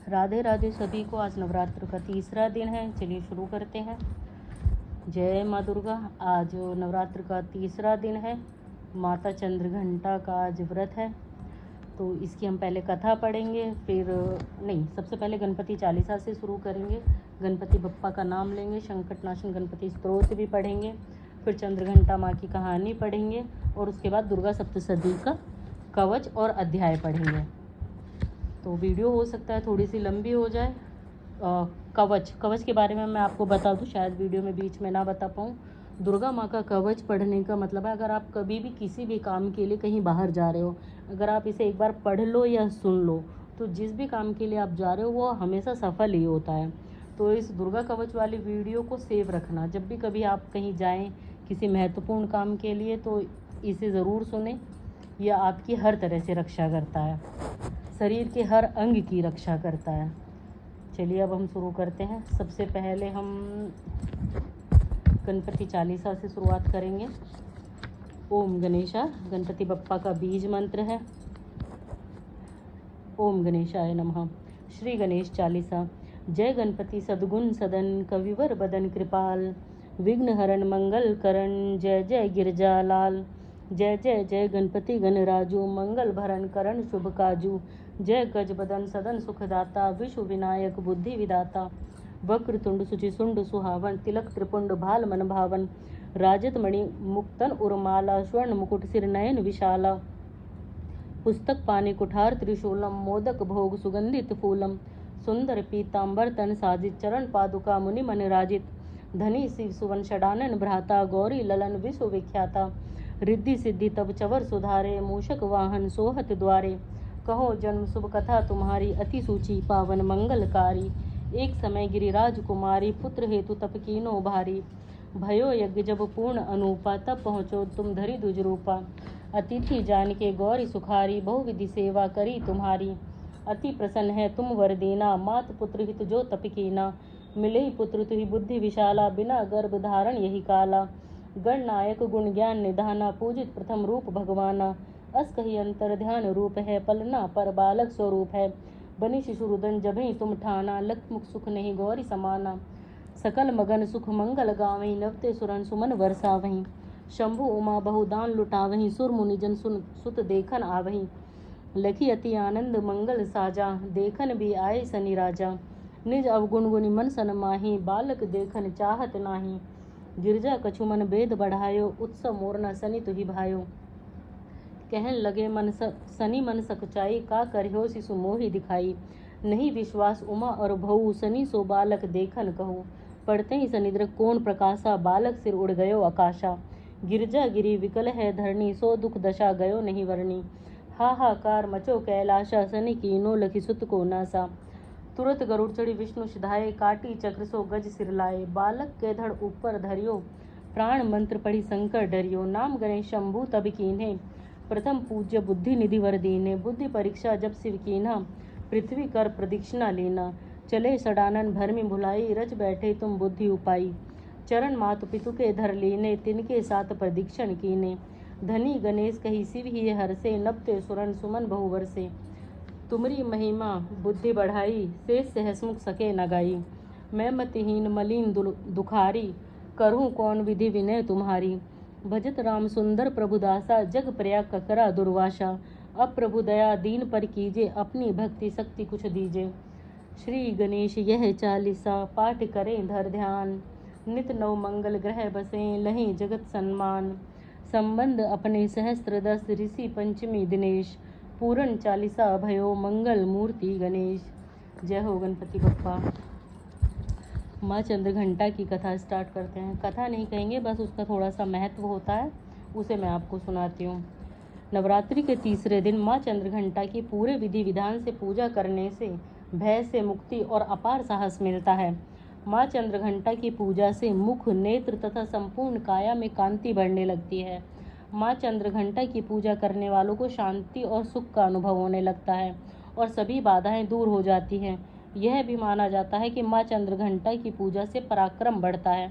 राधे राधे सभी को। आज नवरात्र का तीसरा दिन है, चलिए शुरू करते हैं। जय माँ दुर्गा। आज नवरात्र का तीसरा दिन है, माता चंद्रघंटा का आज व्रत है, तो इसकी हम पहले कथा पढ़ेंगे, सबसे पहले गणपति चालीसा से शुरू करेंगे। गणपति बप्पा का नाम लेंगे, संकटनाशन गणपति स्तोत्र भी पढ़ेंगे, फिर चंद्रघंटा माँ की कहानी पढ़ेंगे और उसके बाद दुर्गा सप्तशती का कवच और अध्याय पढ़ेंगे। तो वीडियो हो सकता है थोड़ी सी लंबी हो जाए। कवच के बारे में मैं आपको बता दूं, शायद वीडियो में बीच में ना बता पाऊँ। दुर्गा माँ का कवच पढ़ने का मतलब है, अगर आप कभी भी किसी भी काम के लिए कहीं बाहर जा रहे हो, अगर आप इसे एक बार पढ़ लो या सुन लो तो जिस भी काम के लिए आप जा रहे हो वो हमेशा सफल ही होता है। तो इस दुर्गा कवच वाली वीडियो को सेव रखना, जब भी कभी आप कहीं जाएं किसी महत्वपूर्ण काम के लिए तो इसे ज़रूर सुने। यह आपकी हर तरह से रक्षा करता है, शरीर के हर अंग की रक्षा करता है। चलिए अब हम शुरू करते हैं। सबसे पहले हम गणपति चालीसा से शुरुआत करेंगे। ओम गणेशा, गणपति बप्पा का बीज मंत्र है। ओम गणेशाय नमः। श्री गणेश चालीसा। जय गणपति सद्गुण सदन, कविवर बदन कृपाल, विघ्न हरण मंगल करण, जय जय गिरजा लाल। जय जय जय गणपति गणराजू, मंगल भरण करण शुभ काजू। जय गज बदन सदन सुखदाता, विश्व विनायक बुद्धि विदाता। वक्रतुंड सुचिसुंड सुहावन, तिलक त्रिपुंड भाल मन भावन। राजत मणि मुक्तन उर्माला, स्वर्ण मुकुट सिर नयन विशाला। पुस्तक पानी कुठार त्रिशूलम, मोदक भोग सुगंधित फूलम। सुंदर पीतांबर तन साजित, चरण पादुका मुनि मन राजित। धनी शिव सुवन षडानन भ्राता, गौरी ललन विश्व विख्याता। रिद्धि सिद्धि तब चवर सुधारे, मूषक वाहन सोहत द्वारे। कहो जन्म शुभ कथा तुम्हारी, अति सूची पावन मंगलकारी। एक समय गिरिराज कुमारी, पुत्र हेतु तप कीनो भारी। भयो यज्ञ जब पूर्ण अनूपा, तब पहुँचो तुम धरि दुज रूपा। अतिथि जान के गौरी सुखारी, बहुविधि सेवा करी तुम्हारी। अति प्रसन्न है तुम वर दीना, मात पुत्र हित जो तप कीना। मिले ही पुत्र तुहि बुद्धि विशाला, बिना गर्भ धारण यही काला। गणनायक गुण ज्ञान निधाना, पूजित प्रथम रूप भगवाना। अस कही अंतर ध्यान रूप है, पलना पर बालक स्वरूप है। बनी शिशु रुदन जभई तुम ठाना, लख मुख सुख नहीं गौरी समाना। सकल मगन सुख मंगल गावहीं, नवते सुरन सुमन वर्षावहीं। शंभु उमा बहुदान लुटावहीं, सुर मुनि जन सुत देखन आवहीं। लखी अति आनंद मंगल साजा, देखन भी आए सनि राजा। निज अवगुण गुनि मन सन माही, बालक देखन चाहत नाही। गिरजा कछु मन भेद बढ़ायो, उत्सव मोरना सनि तुहि भायो। कहन लगे मन सनि मन सकुचाई, का करह्यो शिशु मोहि दिखाई। नहीं विश्वास उमा और भऊ, सनि सो बालक देखन कहूँ। पढ़ते ही सनिद्र कोण प्रकाशा, बालक सिर उड़ गयो आकाशा। गिरजा गिरी विकल है धरणी, सो दुख दशा गयो नहीं वरणी। हाहाकार मचो कैलाशा, सनि कीनो लखि सुत को नासा। तुरत गरुड़ चढ़ी विष्णु सिधाए, काटी चक्र सो गज सिर लाए। बालक के धड़ ऊपर धरियो, प्राण मंत्र पढ़ी शंकर डरियो। नाम गणेश शंभु तब कीन्हे, प्रथम पूज्य बुद्धि निधि वर दीने। बुद्धि परीक्षा जब शिव कीन्हा, पृथ्वी कर प्रदक्षिणा लीना। चले सडानन भरमि भुलाई, रच बैठे तुम बुद्धि उपाई। चरण मातु पितु के धर लीने, तिनके साथ प्रदक्षिण कीने। धनी गणेश कही शिव ही हरसे, नबते सुरन सुमन बहु वर्षे। तुमरी महिमा बुद्धि बढ़ाई, शेष सहसमुख सके न गाई। मैं मतिहीन मलिन दुखारी, करूँ कौन विधि विनय तुम्हारी। भजत राम सुंदर प्रभुदासा, जग प्रयाग ककरा दुर्वासा। अब प्रभु दया दीन पर कीजे, अपनी भक्ति शक्ति कुछ दीजे। श्री गणेश यह चालीसा, पाठ करें धर ध्यान। नित नव मंगल ग्रह बसें, लहें जगत सम्मान। संबंध अपने सहस्त्र दस, ऋषि पंचमी दिनेश। पूर्ण चालीसा भयो, मंगल मूर्ति गणेश। जय हो गणपति बप्पा। माँ चंद्रघंटा की कथा स्टार्ट करते हैं। कथा नहीं कहेंगे, बस उसका थोड़ा सा महत्व होता है, उसे मैं आपको सुनाती हूँ। नवरात्रि के तीसरे दिन माँ चंद्रघंटा की पूरे विधि विधान से पूजा करने से भय से मुक्ति और अपार साहस मिलता है। माँ चंद्रघंटा की पूजा से मुख, नेत्र तथा संपूर्ण काया में कांति बढ़ने लगती है। माँ चंद्रघंटा की पूजा करने वालों को शांति और सुख का अनुभव होने लगता है और सभी बाधाएं दूर हो जाती हैं। यह भी माना जाता है कि माँ चंद्रघंटा की पूजा से पराक्रम बढ़ता है।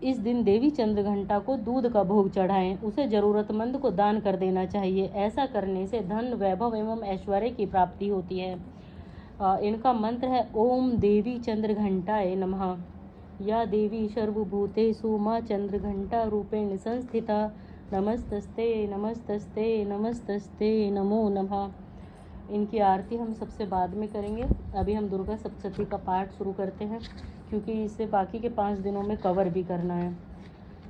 इस दिन देवी चंद्रघंटा को दूध का भोग चढ़ाएं, उसे जरूरतमंद को दान कर देना चाहिए। ऐसा करने से धन, वैभव एवं ऐश्वर्य की प्राप्ति होती है। इनका मंत्र है ओम देवी चंद्र घंटाए नमः। या देवी सर्वभूतेषु मां चंद्र घंटा रूपेण संस्थिता नमस्तस्ते नमस्तस्ते नमस्तस्ते नमो नमः। इनकी आरती हम सबसे बाद में करेंगे। अभी हम दुर्गा सप्तशती का पाठ शुरू करते हैं, क्योंकि इसे बाकी के 5 दिनों में कवर भी करना है।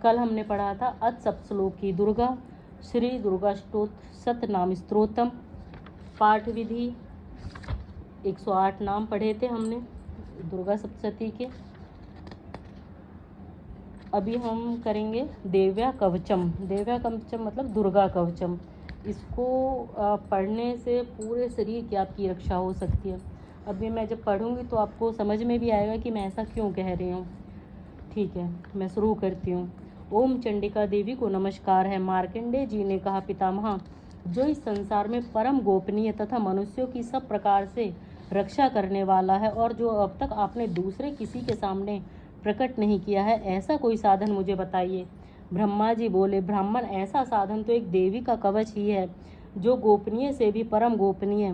कल हमने पढ़ा था अथ सप्तश्लोकी दुर्गा श्री दुर्गा स्तोत्र सतनाम स्तोत्रम पाठ विधि। 108 नाम पढ़े थे हमने दुर्गा सप्तशती के। अभी हम करेंगे देव्या कवचम। देव्या कवचम मतलब दुर्गा कवचम। इसको पढ़ने से पूरे शरीर की आपकी रक्षा हो सकती है। अभी मैं जब पढ़ूंगी तो आपको समझ में भी आएगा कि मैं ऐसा क्यों कह रही हूँ। ठीक है, मैं शुरू करती हूँ। ओम चंडिका देवी को नमस्कार है। मार्कंडेय जी ने कहा, पितामह, जो इस संसार में परम गोपनीय तथा मनुष्यों की सब प्रकार से रक्षा करने वाला है और जो अब तक आपने दूसरे किसी के सामने प्रकट नहीं किया है, ऐसा कोई साधन मुझे बताइए। ब्रह्मा जी बोले, ब्राह्मण, ऐसा साधन तो एक देवी का कवच ही है, जो गोपनीय से भी परम गोपनीय,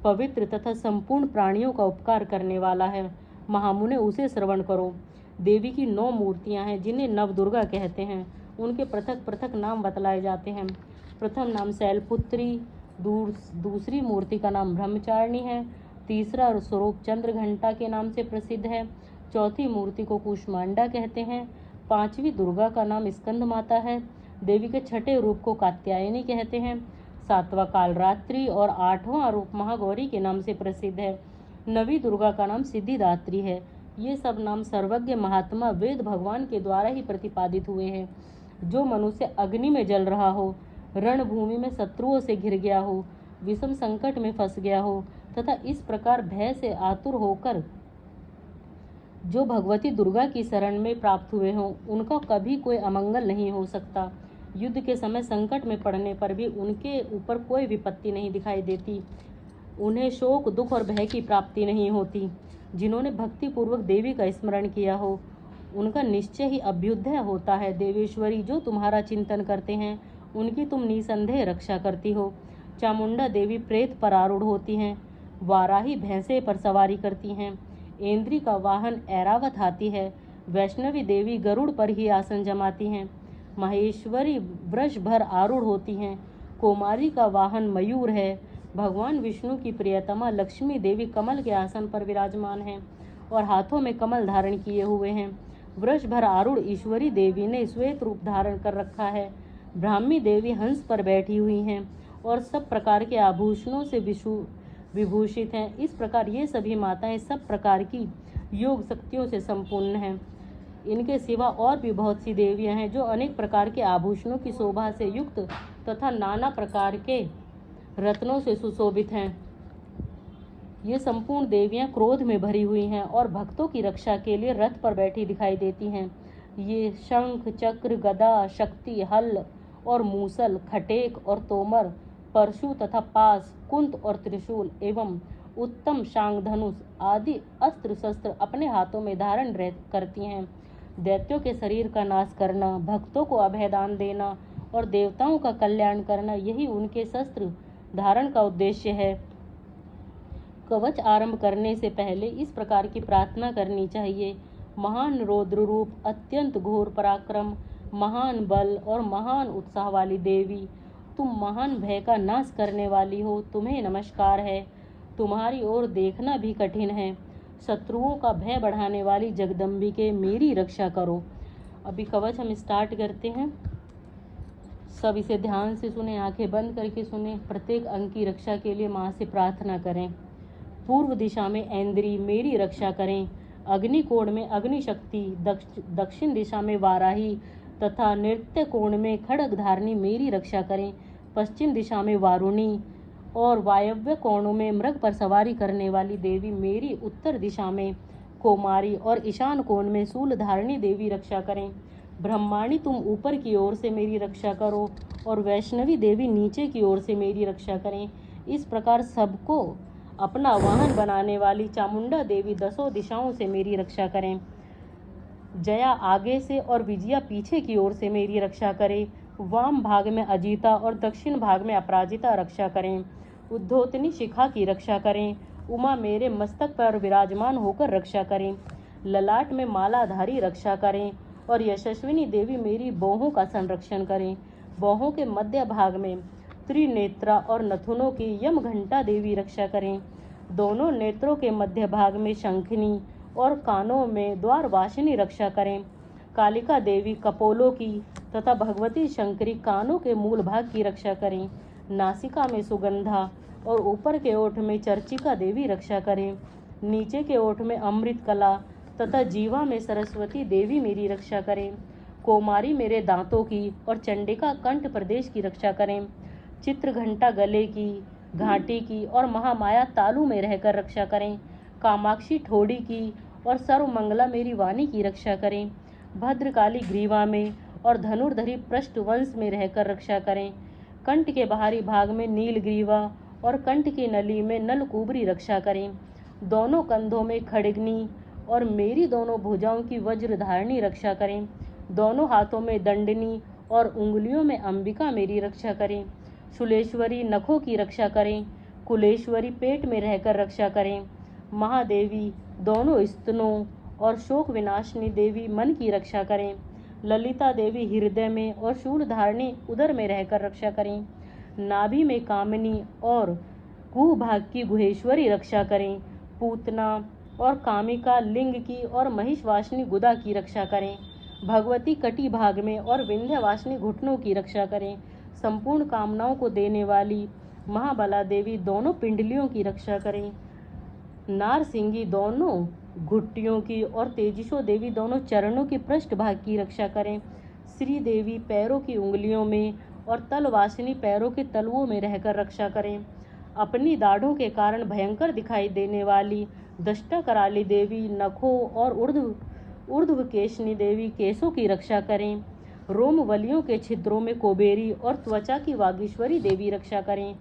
पवित्र तथा संपूर्ण प्राणियों का उपकार करने वाला है। महामुने, उसे श्रवण करो। देवी की 9 मूर्तियां हैं, जिन्हें नवदुर्गा कहते हैं। उनके पृथक पृथक नाम बतलाए जाते हैं। प्रथम नाम शैलपुत्री, दूसरी मूर्ति का नाम ब्रह्मचारिणी है, तीसरा स्वरूप चंद्र घंटा के नाम से प्रसिद्ध है, चौथी मूर्ति को कूष्मांडा कहते हैं, 5वीं दुर्गा का नाम स्कंद माता है, देवी के 6ठे रूप को कात्यायनी कहते हैं, 7वां कालरात्रि और 8वां रूप महागौरी के नाम से प्रसिद्ध है। 9वीं दुर्गा का नाम सिद्धिदात्री है। ये सब नाम सर्वज्ञ महात्मा वेद भगवान के द्वारा ही प्रतिपादित हुए हैं। जो मनुष्य अग्नि में जल रहा हो, रणभूमि में शत्रुओं से घिर गया हो, विषम संकट में फंस गया हो तथा इस प्रकार भय से आतुर होकर जो भगवती दुर्गा की शरण में प्राप्त हुए हों, उनका कभी कोई अमंगल नहीं हो सकता। युद्ध के समय संकट में पड़ने पर भी उनके ऊपर कोई विपत्ति नहीं दिखाई देती। उन्हें शोक, दुख और भय की प्राप्ति नहीं होती। जिन्होंने भक्ति पूर्वक देवी का स्मरण किया हो, उनका निश्चय ही अभ्युदय होता है। देवेश्वरी, जो तुम्हारा चिंतन करते हैं, उनकी तुम निसंदेह रक्षा करती हो। चामुंडा देवी प्रेत पर आरूढ़ होती हैं, वाराही भैंसे पर सवारी करती हैं, इंद्री का वाहन ऐरावत हाथी है, वैष्णवी देवी गरुड़ पर ही आसन जमाती हैं, महेश्वरी वृष भर आरूढ़ होती हैं, कुमारी का वाहन मयूर है, भगवान विष्णु की प्रियतमा लक्ष्मी देवी कमल के आसन पर विराजमान हैं और हाथों में कमल धारण किए हुए हैं। वृष भर आरूढ़ ईश्वरी देवी ने श्वेत रूप धारण कर रखा है। ब्राह्मी देवी हंस पर बैठी हुई हैं और सब प्रकार के आभूषणों से विभूषित हैं। इस प्रकार ये सभी माताएं सब प्रकार की योग शक्तियों से संपूर्ण हैं। इनके सिवा और भी बहुत सी देवियां हैं, जो अनेक प्रकार के आभूषणों की शोभा से युक्त तथा नाना प्रकार के रत्नों से सुशोभित हैं। ये संपूर्ण देवियां क्रोध में भरी हुई हैं और भक्तों की रक्षा के लिए रथ पर बैठी दिखाई देती हैं। ये शंख, चक्र, गदा, शक्ति, हल और मूसल, खटेक और तोमर, परशु तथा पास, कुंत और त्रिशूल एवं उत्तम शांग धनुष आदि अस्त्र शस्त्र अपने हाथों में धारण करती हैं। दैत्यों के शरीर का नाश करना, भक्तों को अभयदान देना और देवताओं का कल्याण करना, यही उनके शस्त्र धारण का उद्देश्य है। कवच आरंभ करने से पहले इस प्रकार की प्रार्थना करनी चाहिए। महान रौद्र रूप, अत्यंत घोर पराक्रम, महान बल और महान उत्साह वाली देवी, तुम महान भय का नाश करने वाली हो, तुम्हें नमस्कार है। तुम्हारी ओर देखना भी कठिन है। शत्रुओं का भय बढ़ाने वाली जगदम्बिके, मेरी रक्षा करो। अभी कवच हम स्टार्ट करते हैं। सब इसे ध्यान से सुने, आंखें बंद करके सुने। प्रत्येक अंग की रक्षा के लिए माँ से प्रार्थना करें। पूर्व दिशा में ऐन्द्री मेरी रक्षा करें। अग्निकोण में अग्निशक्ति, दक्षिण दिशा में वाराही तथा नृत्य कोण में खड्ग धारणी मेरी रक्षा करें। पश्चिम दिशा में वारुणी और वायव्य कोणों में मृग पर सवारी करने वाली देवी मेरी उत्तर दिशा में कोमारी और ईशान कोण में शूल धारणी देवी रक्षा करें। ब्रह्माणी, तुम ऊपर की ओर से मेरी रक्षा करो और वैष्णवी देवी नीचे की ओर से मेरी रक्षा करें। इस प्रकार सबको अपना वाहन बनाने वाली चामुंडा देवी 10 दिशाओं से मेरी रक्षा करें। जया आगे से और विजया पीछे की ओर से मेरी रक्षा करें। वाम भाग में अजीता और दक्षिण भाग में अपराजिता रक्षा करें। उद्धोतनी शिखा की रक्षा करें उमा मेरे मस्तक पर विराजमान होकर रक्षा करें, ललाट में मालाधारी रक्षा करें, और यशस्विनी देवी मेरी बाहों का संरक्षण करें। बाहों के मध्य भाग में त्रिनेत्रा और नथुनों की यम घंटा देवी रक्षा करें। दोनों नेत्रों के मध्य भाग में शंखिनी और कानों में द्वारवासिनी रक्षा करें। कालिका देवी कपोलों की तथा भगवती शंकरी कानों के मूल भाग की रक्षा करें। नासिका में सुगंधा और ऊपर के ओठ में चर्चिका देवी रक्षा करें। नीचे के ओठ में अमृत कला तथा जीवा में सरस्वती देवी मेरी रक्षा करें। कोमारी मेरे दांतों की और चंडिका कंठ प्रदेश की रक्षा करें। चित्र घंटा गले की, घाटी की और महामाया तालू में रहकर रक्षा करें। कामाक्षी ठोड़ी की और सर्वमंगला मेरी वाणी की रक्षा करें। भद्रकाली ग्रीवा में और धनुर्धरी पृष्ठवंश में रहकर रक्षा करें। कंठ के बाहरी भाग में नीलग्रीवा और कंठ की नली में नलकुबरी रक्षा करें। दोनों कंधों में खड़गनी और मेरी दोनों भुजाओं की वज्रधारणी रक्षा करें। दोनों हाथों में दंडनी और उंगलियों में अंबिका मेरी रक्षा करें। शूलेश्वरी नखों की रक्षा करें। कुलेश्वरी पेट में रहकर रक्षा करें। महादेवी दोनों स्तनों और शोक विनाशिनी देवी मन की रक्षा करें। ललिता देवी हृदय में और शूलधारणी उदर में रहकर रक्षा करें। नाभि में कामिनी और कुभाग की गुहेश्वरी रक्षा करें। पूतना और कामिका लिंग की और महिषवासिनी गुदा की रक्षा करें। भगवती कटी भाग में और विंध्यवासिनी घुटनों की रक्षा करें। संपूर्ण कामनाओं को देने वाली महाबला देवी दोनों पिंडलियों की रक्षा करें। नारसिंगी दोनों घुट्टियों की और तेजिशो देवी दोनों चरणों की पृष्ठभाग की रक्षा करें। श्री देवी पैरों की उंगलियों में और तलवासिनी पैरों के तलवों में रहकर रक्षा करें। अपनी दाढ़ों के कारण भयंकर दिखाई देने वाली दष्टा कराली देवी नखों और ऊर्ध्वकेशनी देवी केशों की रक्षा करें। रोमवलियों के छिद्रों में कोबेरी और त्वचा की वागीश्वरी देवी रक्षा करें।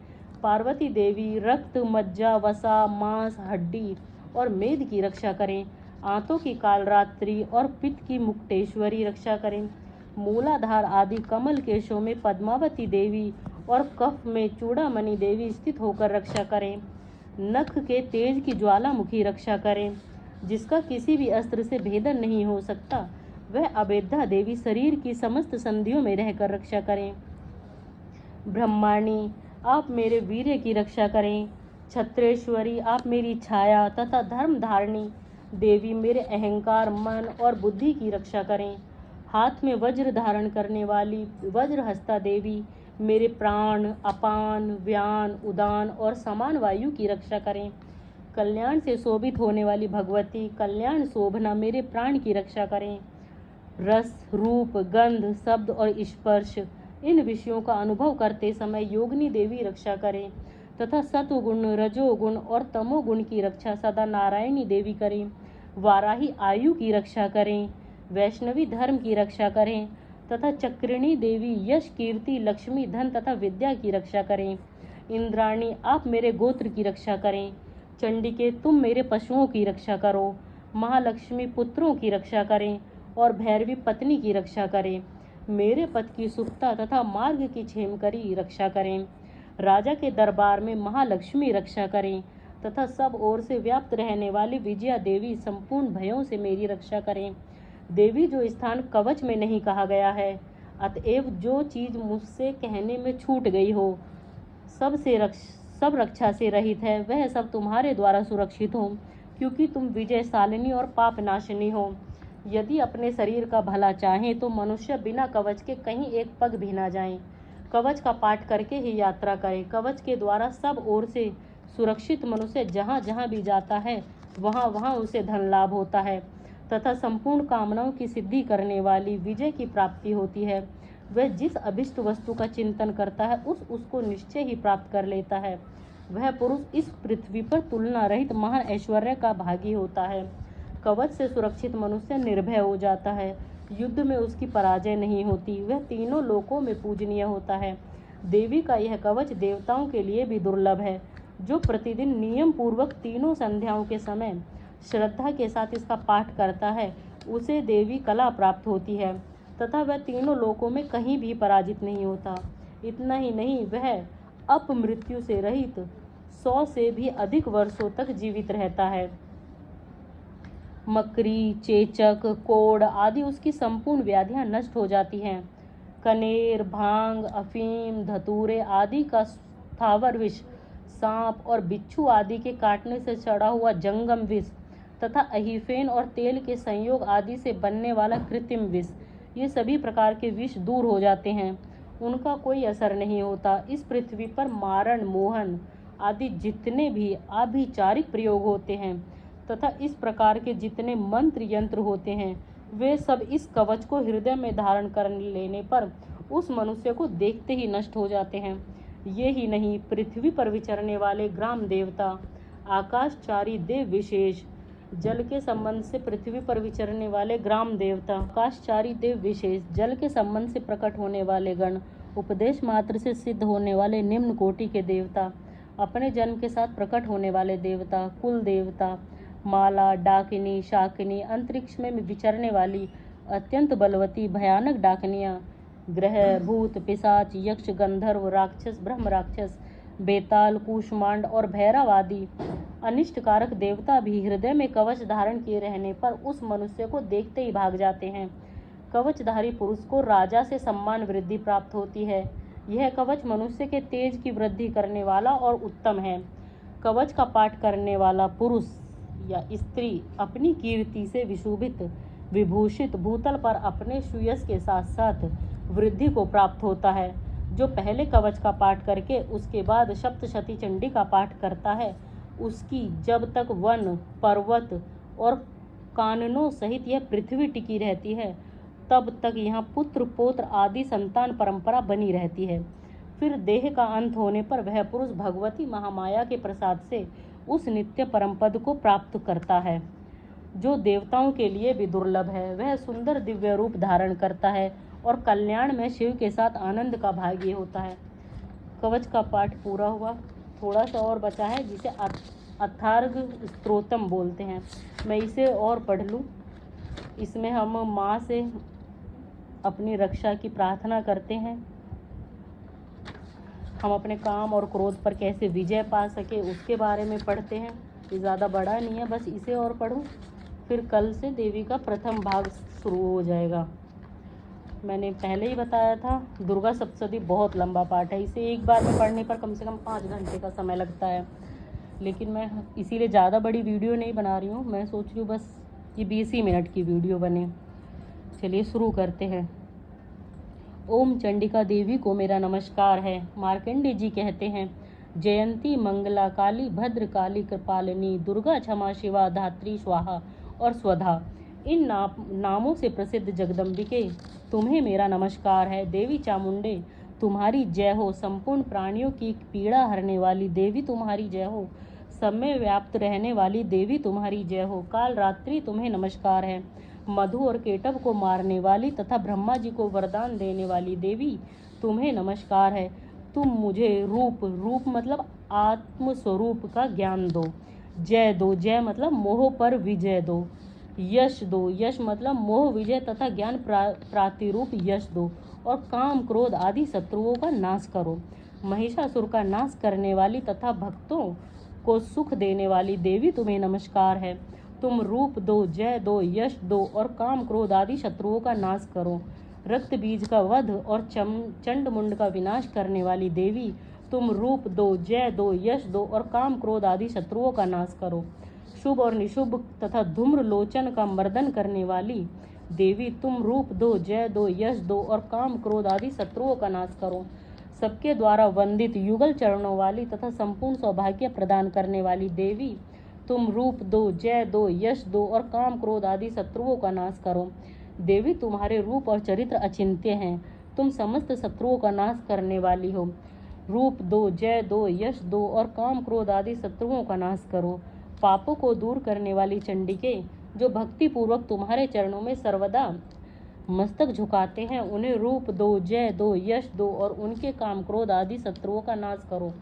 पार्वती देवी रक्त, मज्जा, वसा, मांस, हड्डी और मेद की रक्षा करें। आंतों की कालरात्रि और पित्त की मुक्तेश्वरी रक्षा करें। मूलाधार आदि कमल केशों में पद्मावती देवी और कफ में चूड़ामणि देवी स्थित होकर रक्षा करें। नख के तेज की ज्वालामुखी रक्षा करें, जिसका किसी भी अस्त्र से भेदन नहीं हो सकता। वह अभेद्या देवी शरीर की समस्त संधियों में रहकर रक्षा करें। ब्रह्माणी आप मेरे वीर्य की रक्षा करें। छत्रेश्वरी आप मेरी छाया तथा धर्म धारणी देवी मेरे अहंकार, मन और बुद्धि की रक्षा करें। हाथ में वज्र धारण करने वाली वज्रहस्ता देवी मेरे प्राण, अपान, व्यान, उदान और समान वायु की रक्षा करें। कल्याण से शोभित होने वाली भगवती कल्याण शोभना मेरे प्राण की रक्षा करें। रस, रूप, गंध, शब्द और स्पर्श इन विषयों का अनुभव करते समय योगिनी देवी रक्षा करें तथा सतोगुण, रजोगुण और तमोगुण की रक्षा सदा नारायणी देवी करें। वाराही आयु की रक्षा करें। वैष्णवी धर्म की रक्षा करें तथा चक्रिणी देवी यश, कीर्ति, लक्ष्मी, धन तथा विद्या की रक्षा करें। इंद्राणी आप मेरे गोत्र की रक्षा करें। चंडिके तुम मेरे पशुओं की रक्षा करो। महालक्ष्मी पुत्रों की रक्षा करें और भैरवी पत्नी की रक्षा करें। मेरे पद की सुखता तथा मार्ग की क्षेमकरी रक्षा करें। राजा के दरबार में महालक्ष्मी रक्षा करें तथा सब ओर से व्याप्त रहने वाली विजया देवी संपूर्ण भयों से मेरी रक्षा करें। देवी जो स्थान कवच में नहीं कहा गया है, अतएव जो चीज मुझसे कहने में छूट गई हो, सब रक्षा से रहित है, वह सब तुम्हारे द्वारा सुरक्षित हो, क्योंकि तुम विजयशालिनी और पाप नाशिनी हो। यदि अपने शरीर का भला चाहें तो मनुष्य बिना कवच के कहीं एक पग भी ना जाए। कवच का पाठ करके ही यात्रा करे। कवच के द्वारा सब ओर से सुरक्षित मनुष्य जहाँ जहाँ भी जाता है वहाँ वहाँ उसे धन लाभ होता है तथा संपूर्ण कामनाओं की सिद्धि करने वाली विजय की प्राप्ति होती है। वह जिस अभिष्ट वस्तु का चिंतन करता है उसको निश्चय ही प्राप्त कर लेता है। वह पुरुष इस पृथ्वी पर तुलना रहित महान ऐश्वर्य का भागी होता है। कवच से सुरक्षित मनुष्य निर्भय हो जाता है। युद्ध में उसकी पराजय नहीं होती। वह तीनों लोकों में पूजनीय होता है। देवी का यह कवच देवताओं के लिए भी दुर्लभ है। जो प्रतिदिन नियम पूर्वक तीनों संध्याओं के समय श्रद्धा के साथ इसका पाठ करता है उसे देवी कला प्राप्त होती है तथा वह तीनों लोकों में कहीं भी पराजित नहीं होता। इतना ही नहीं, वह अपमृत्यु से रहित 100 से भी अधिक वर्षों तक जीवित रहता है। मकड़ी, चेचक, कोढ़ आदि उसकी संपूर्ण व्याधियां नष्ट हो जाती हैं। कनेर, भांग, अफीम, धतूरे आदि का स्थावर विष, सांप और बिच्छू आदि के काटने से चढ़ा हुआ जंगम विष तथा अहिफेन और तेल के संयोग आदि से बनने वाला कृत्रिम विष, ये सभी प्रकार के विष दूर हो जाते हैं, उनका कोई असर नहीं होता। इस पृथ्वी पर मारण, मोहन आदि जितने भी आभिचारिक प्रयोग होते हैं तथा इस प्रकार के जितने मंत्र यंत्र होते हैं, वे सब इस कवच को हृदय में धारण कर लेने पर उस मनुष्य को देखते ही नष्ट हो जाते हैं। ये ही नहीं, पृथ्वी पर विचरने वाले ग्राम देवता, आकाशचारी देव विशेष, जल के संबंध से पृथ्वी पर विचरने वाले ग्राम देवता, आकाशचारी देव विशेष, जल के संबंध से प्रकट होने वाले गण, उपदेश मात्र से सिद्ध होने वाले निम्न कोटि के देवता, अपने जन्म के साथ प्रकट होने वाले देवता, कुल देवता, माला, डाकिनी, शाकिनी, अंतरिक्ष में विचरने वाली अत्यंत बलवती भयानक डाकनियाँ, ग्रह, भूत, पिशाच, यक्ष, गंधर्व, राक्षस, ब्रह्म राक्षस, बेताल, कूष्मांड और भैरव आदि अनिष्टकारक देवता भी हृदय में कवच धारण किए रहने पर उस मनुष्य को देखते ही भाग जाते हैं। कवचधारी पुरुष को राजा से सम्मान वृद्धि प्राप्त होती है। यह कवच मनुष्य के तेज की वृद्धि करने वाला और उत्तम है। कवच का पाठ करने वाला पुरुष या स्त्री अपनी कीर्ति से विशोभित, विभूषित, भूतल पर अपने सुयश के साथ साथ वृद्धि को प्राप्त होता है। जो पहले कवच का पाठ करके उसके बाद सप्तशती चंडी का पाठ करता है, उसकी जब तक वन, पर्वत और काननों सहित यह पृथ्वी टिकी रहती है, तब तक यहाँ पुत्र, पौत्र आदि संतान परंपरा बनी रहती है। फिर देह का अंत होने पर वह पुरुष भगवती महामाया के प्रसाद से उस नित्य परम पद को प्राप्त करता है, जो देवताओं के लिए भी दुर्लभ है। वह सुंदर दिव्य रूप धारण करता है और कल्याण में शिव के साथ आनंद का भागी होता है। कवच का पाठ पूरा हुआ। थोड़ा सा और बचा है, जिसे अथार्ग स्तोत्रम बोलते हैं। मैं इसे और पढ़ लूँ। इसमें हम माँ से अपनी रक्षा की प्रार्थना करते हैं। हम अपने काम और क्रोध पर कैसे विजय पा सके उसके बारे में पढ़ते हैं। ये ज़्यादा बड़ा नहीं है, बस इसे और पढ़ूँ। फिर कल से देवी का प्रथम भाग शुरू हो जाएगा। मैंने पहले ही बताया था, दुर्गा सप्तशती बहुत लंबा पाठ है। इसे एक बार में पढ़ने पर कम से कम 5 घंटे का समय लगता है, लेकिन मैं इसीलिए ज़्यादा बड़ी वीडियो नहीं बना रही हूँ। मैं सोच रही हूँ बस ये 20 ही मिनट की वीडियो बने। चलिए शुरू करते हैं। ओम चंडिका देवी को मेरा नमस्कार है। मार्कंडेय जी कहते हैं, जयंती, मंगला, काली, भद्र काली, कृपालिनी, दुर्गा, क्षमा, शिवा, धात्री, स्वाहा और स्वधा, इन नामों से प्रसिद्ध जगदम्बिके, तुम्हें मेरा नमस्कार है। देवी चामुंडे, तुम्हारी जय हो। संपूर्ण प्राणियों की पीड़ा हरने वाली देवी तुम्हारी जय हो। सब में व्याप्त रहने वाली देवी तुम्हारी जय हो। काल रात्रि तुम्हें नमस्कार है। मधु और केटव को मारने वाली तथा ब्रह्मा जी को वरदान देने वाली देवी तुम्हें नमस्कार है। तुम मुझे रूप मतलब आत्म स्वरूप का ज्ञान दो। जय दो, जय मतलब मोह पर विजय दो। यश दो, यश मतलब मोह विजय तथा ज्ञान प्रातिरूप यश दो। और काम, क्रोध आदि शत्रुओं का नाश करो। महिषासुर का नाश करने वाली तथा भक्तों को सुख देने वाली देवी तुम्हें नमस्कार है। तुम रूप दो, जय दो, यश दो और काम, क्रोध आदि शत्रुओं का नाश करो। रक्त बीज का वध और चंड मुंड का विनाश करने वाली देवी, तुम रूप दो, जय दो, यश दो और काम, क्रोध आदि शत्रुओं का नाश करो। शुभ और निशुभ तथा धूम्र लोचन का मर्दन करने वाली देवी, तुम रूप दो, जय दो, यश दो और काम, क्रोध आदि शत्रुओं का नाश करो। सबके द्वारा वंदित, युगल चरणों वाली तथा संपूर्ण सौभाग्य प्रदान करने वाली देवी, तुम रूप दो, जय दो, यश दो और काम, क्रोध आदि शत्रुओं का नाश करो। देवी, तुम्हारे रूप और चरित्र अचिंत्य हैं। तुम समस्त शत्रुओं का नाश करने वाली हो। रूप दो, जय दो, यश दो और काम, क्रोध आदि शत्रुओं का नाश करो। पापों को दूर करने वाली चंडिके, जो भक्ति पूर्वक तुम्हारे चरणों में सर्वदा मस्तक झुकाते हैं, उन्हें रूप दो, जय दो, यश दो और उनके काम, क्रोध आदि शत्रुओं का नाश करो।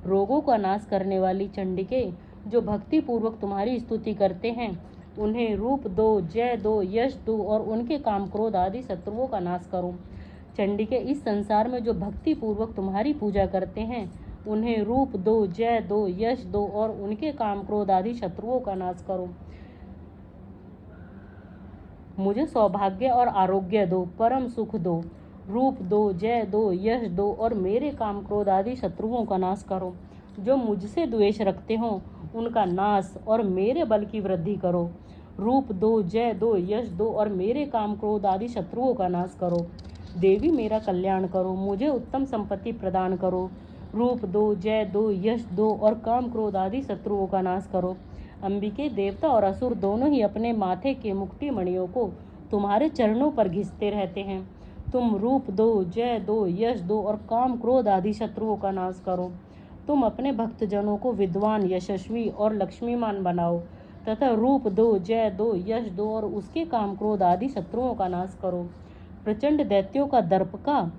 रोगों का नाश करने वाली चंडिके, जो भक्ति पूर्वक तुम्हारी स्तुति करते हैं, उन्हें रूप दो, जय दो, यश दो और उनके काम, क्रोध आदि शत्रुओं का नाश करो। चंडिके, इस संसार में जो भक्ति पूर्वक तुम्हारी पूजा करते हैं, उन्हें रूप दो, जय दो, यश दो और उनके काम क्रोध आदि शत्रुओं का नाश करो। मुझे सौभाग्य और आरोग्य दो, परम सुख दो, रूप दो, जय दो, यश दो और मेरे काम क्रोध आदि शत्रुओं का नाश करो। जो मुझसे द्वेष रखते हों उनका नाश और मेरे बल की वृद्धि करो। रूप दो, जय दो, यश दो और मेरे काम क्रोध आदि शत्रुओं का नाश करो। देवी मेरा कल्याण करो, मुझे उत्तम संपत्ति प्रदान करो। रूप दो, जय दो, यश दो और काम क्रोध आदि शत्रुओं का नाश करो। अंबिके, देवता और असुर दोनों ही अपने माथे के मुक्ति मणियों को तुम्हारे चरणों पर घिसते रहते हैं। तुम रूप दो, जय दो, यश दो और काम क्रोध आदि शत्रुओं का नाश करो। तुम अपने भक्तजनों को विद्वान, यशस्वी और लक्ष्मीमान बनाओ तथा रूप दो, जय दो, यश दो और उसके काम क्रोध आदि शत्रुओं का नाश करो। प्रचंड दैत्यों का दर्प का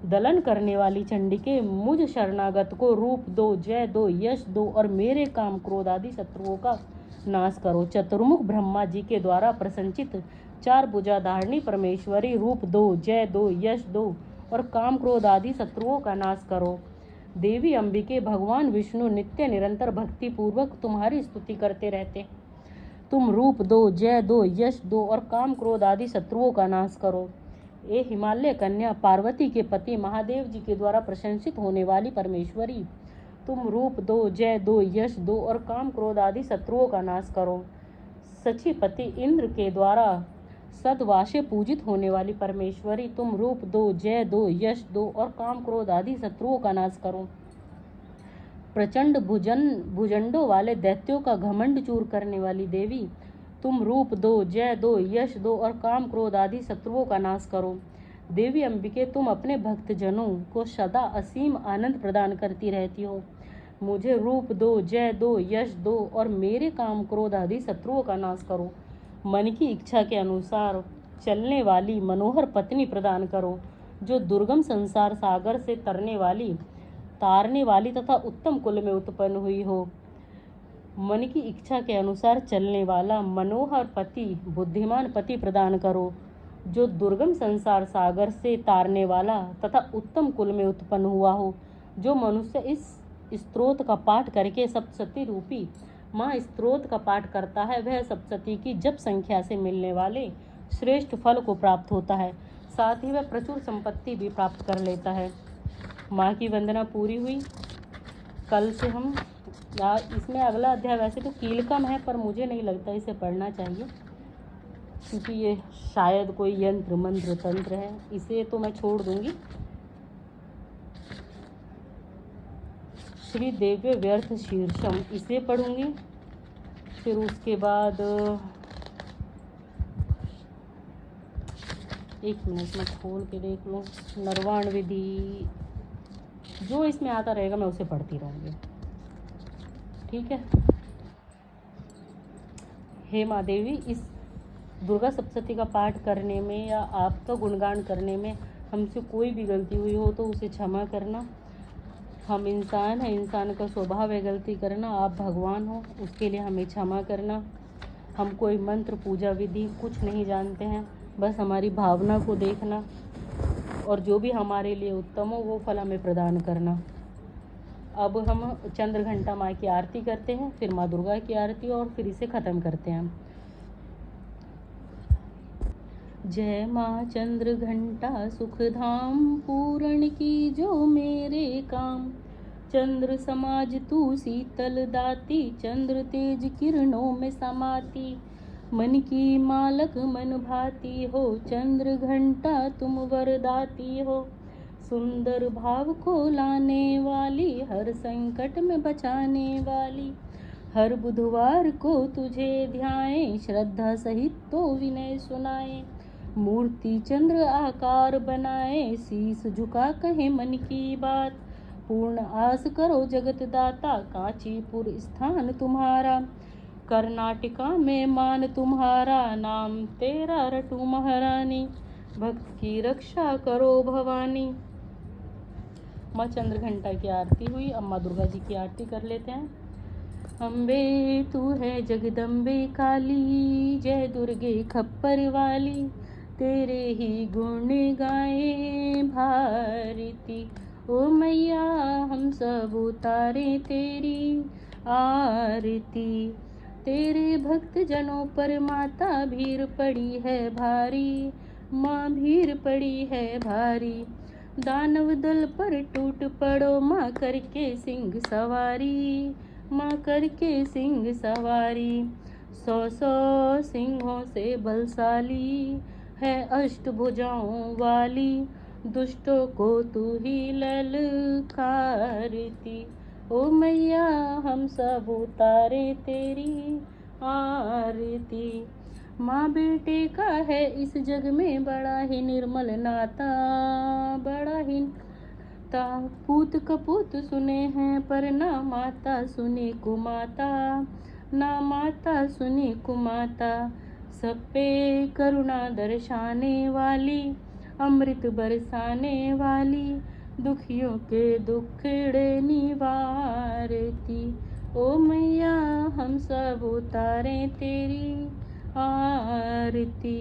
दलन करने वाली चंडिके, मुझ शरणागत को रूप दो, जय दो, यश दो और मेरे काम क्रोध आदि शत्रुओं का नाश करो। चतुर्मुख ब्रह्मा जी के द्वारा प्रसंचित 4 भुजाधारिणी परमेश्वरी, रूप दो, जय दो, यश दो और काम क्रोध आदि शत्रुओं का नाश करो। देवी अंबिके, भगवान विष्णु नित्य निरंतर भक्ति पूर्वक तुम्हारी स्तुति करते रहते। तुम रूप दो, जय दो, यश दो और काम क्रोध आदि शत्रुओं का नाश करो। ए हिमालय कन्या, पार्वती के पति महादेव जी के द्वारा प्रशंसित होने वाली परमेश्वरी, तुम रूप दो, जय दो, यश दो और काम क्रोध आदि शत्रुओं का नाश करो। सचीपति इंद्र के द्वारा सदवासे पूजित होने वाली परमेश्वरी, तुम रूप दो, जय दो, यश दो और काम क्रोध आदि शत्रुओं का नाश करो। प्रचंड भुजंडों वाले दैत्यों का घमंड चूर करने वाली देवी, तुम रूप दो, जय दो, यश दो और काम क्रोध आदि शत्रुओं का नाश करो। देवी अंबिके, तुम अपने भक्तजनों को सदा असीम आनंद प्रदान करती रहती हो। मुझे रूप दो, जय दो, यश दो और मेरे काम क्रोध आदि शत्रुओं का नाश करो। मन की इच्छा के अनुसार चलने वाली मनोहर पत्नी प्रदान करो, जो दुर्गम संसार सागर से तारने वाली तथा उत्तम कुल में उत्पन्न हुई हो। मन की इच्छा के अनुसार चलने वाला मनोहर पति, बुद्धिमान पति प्रदान करो, जो दुर्गम संसार सागर से तारने वाला तथा उत्तम कुल में उत्पन्न हुआ हो। जो मनुष्य इस स्तोत्र का पाठ करके सप्तशती रूपी माँ स्तोत्र का पाठ करता है, वह सप्तशती की जप संख्या से मिलने वाले श्रेष्ठ फल को प्राप्त होता है। साथ ही वह प्रचुर संपत्ति भी प्राप्त कर लेता है। माँ की वंदना पूरी हुई। कल से हम इसमें अगला अध्याय वैसे तो कीलकम है, पर मुझे नहीं लगता इसे पढ़ना चाहिए, क्योंकि ये शायद कोई यंत्र मंत्र तंत्र है। इसे तो मैं छोड़ दूंगी। श्री दिव्य व्यर्थ शीर्षम, इसे पढ़ूंगी। फिर उसके बाद एक मिनट में खोल के देख लूँ। नरवाण विधि, जो इसमें आता रहेगा मैं उसे पढ़ती रहूँगी। ठीक है। हे माँ देवी, इस दुर्गा सप्तशती का पाठ करने में या आपका गुणगान करने में हमसे कोई भी गलती हुई हो तो उसे क्षमा करना। हम इंसान हैं, इंसान का स्वभाव है गलती करना। आप भगवान हो, उसके लिए हमें क्षमा करना। हम कोई मंत्र पूजा विधि कुछ नहीं जानते हैं, बस हमारी भावना को देखना और जो भी हमारे लिए उत्तम हो वो फल हमें प्रदान करना। अब हम चंद्र घंटा माँ की आरती करते हैं, फिर माँ दुर्गा की आरती और फिर इसे ख़त्म करते हैं। जय माँ चंद्र घंटा सुख धाम, पूर्ण की जो मेरे काम। चंद्र समाज तू शीतल दाती, चंद्र तेज किरणों में समाती। मन की मालक मन भाती हो, चंद्र घंटा तुम वरदाती हो। सुंदर भाव को लाने वाली, हर संकट में बचाने वाली। हर बुधवार को तुझे ध्याएं, श्रद्धा सहित तो विनय सुनाए। मूर्ति चंद्र आकार बनाए, शीस झुका कहे मन की बात। पूर्ण आस करो जगत दाता, कांचीपुर स्थान तुम्हारा। कर्नाटका में मान तुम्हारा, नाम तेरा रटू महारानी। भक्त की रक्षा करो भवानी। माँ चंद्र घंटा की आरती हुई। अब माँ दुर्गा जी की आरती कर लेते हैं। अम्बे तू है जगदम्बे काली, जय दुर्गे खप्पर वाली। तेरे ही गुण गाए भारती, ओ मैया हम सब उतारे तेरी आरती। तेरे भक्त जनों पर माता भीड़ पड़ी है भारी, माँ भीड़ पड़ी है भारी। दानव दल पर टूट पड़ो माँ करके सिंह सवारी, माँ करके सिंह सवारी। 100 सिंहों से बलशाली है अष्टभुजाओं वाली, दुष्टों को तू ही ललकारती। ओ मैया हम सब उतारे तेरी आरती। माँ बेटे का है इस जग में बड़ा ही निर्मल नाता, बड़ा ही ता। पूत कपूत सुने हैं पर ना माता सुने कुमाता, ना माता सुने कुमाता। सब पे करुणा दर्शाने वाली, अमृत बरसाने वाली, दुखियों के दुखड़े निवारती। ओ मैया हम सब उतारे तेरी आरती।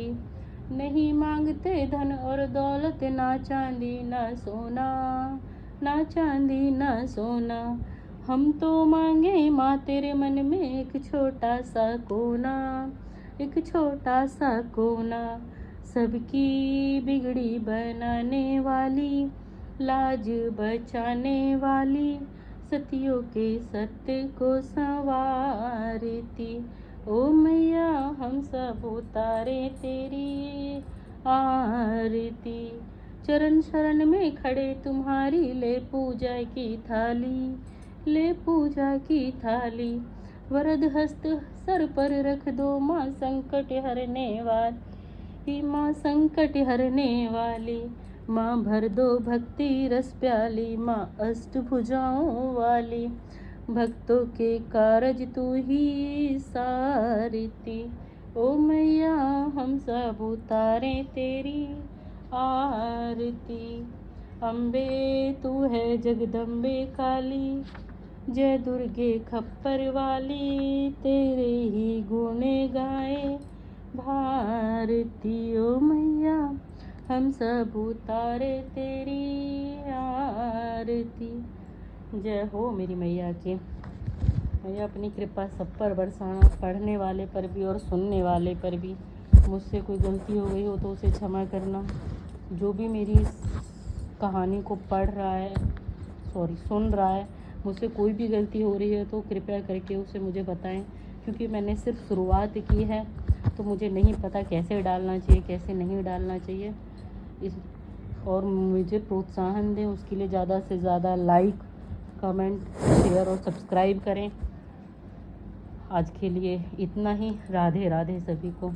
नहीं मांगते धन और दौलत, ना चांदी ना सोना, ना चांदी ना सोना। हम तो मांगे माँ तेरे मन में एक छोटा सा कोना, एक छोटा सा कोना। सबकी बिगड़ी बनाने वाली, लाज बचाने वाली, सतियों के सत्य को संवारती। ओ मैया हम सब उतारे तेरी आरती। चरण शरण में खड़े तुम्हारी, ले पूजा की थाली, ले पूजा की थाली। वरद हस्त सर पर रख दो माँ संकट हरने वाली, माँ संकट हरने वाली। माँ भर दो भक्ति रस प्याली, माँ अष्टभुजाओं वाली, भक्तों के कारज तू ही सारती। ओ मैया हम सब उतारे तेरी आरती। अम्बे तू है जगदम्बे काली, जय दुर्गे खप्पर वाली, तेरे ही गुण गाए भारती। ओ मैया हम सब उतारे तेरी आरती। जय हो मेरी मैया की। मैया अपनी कृपा सब पर बरसाना, पढ़ने वाले पर भी और सुनने वाले पर भी। मुझसे कोई गलती हो गई हो तो उसे क्षमा करना। जो भी मेरी इस कहानी को पढ़ रहा है, सुन रहा है, मुझसे कोई भी गलती हो रही है तो कृपया करके उसे मुझे बताएं, क्योंकि मैंने सिर्फ शुरुआत की है तो मुझे नहीं पता कैसे डालना चाहिए, कैसे नहीं डालना चाहिए। और मुझे प्रोत्साहन दें, उसके लिए ज़्यादा से ज़्यादा लाइक, कमेंट, शेयर और सब्सक्राइब करें। आज के लिए इतना ही। राधे राधे सभी को।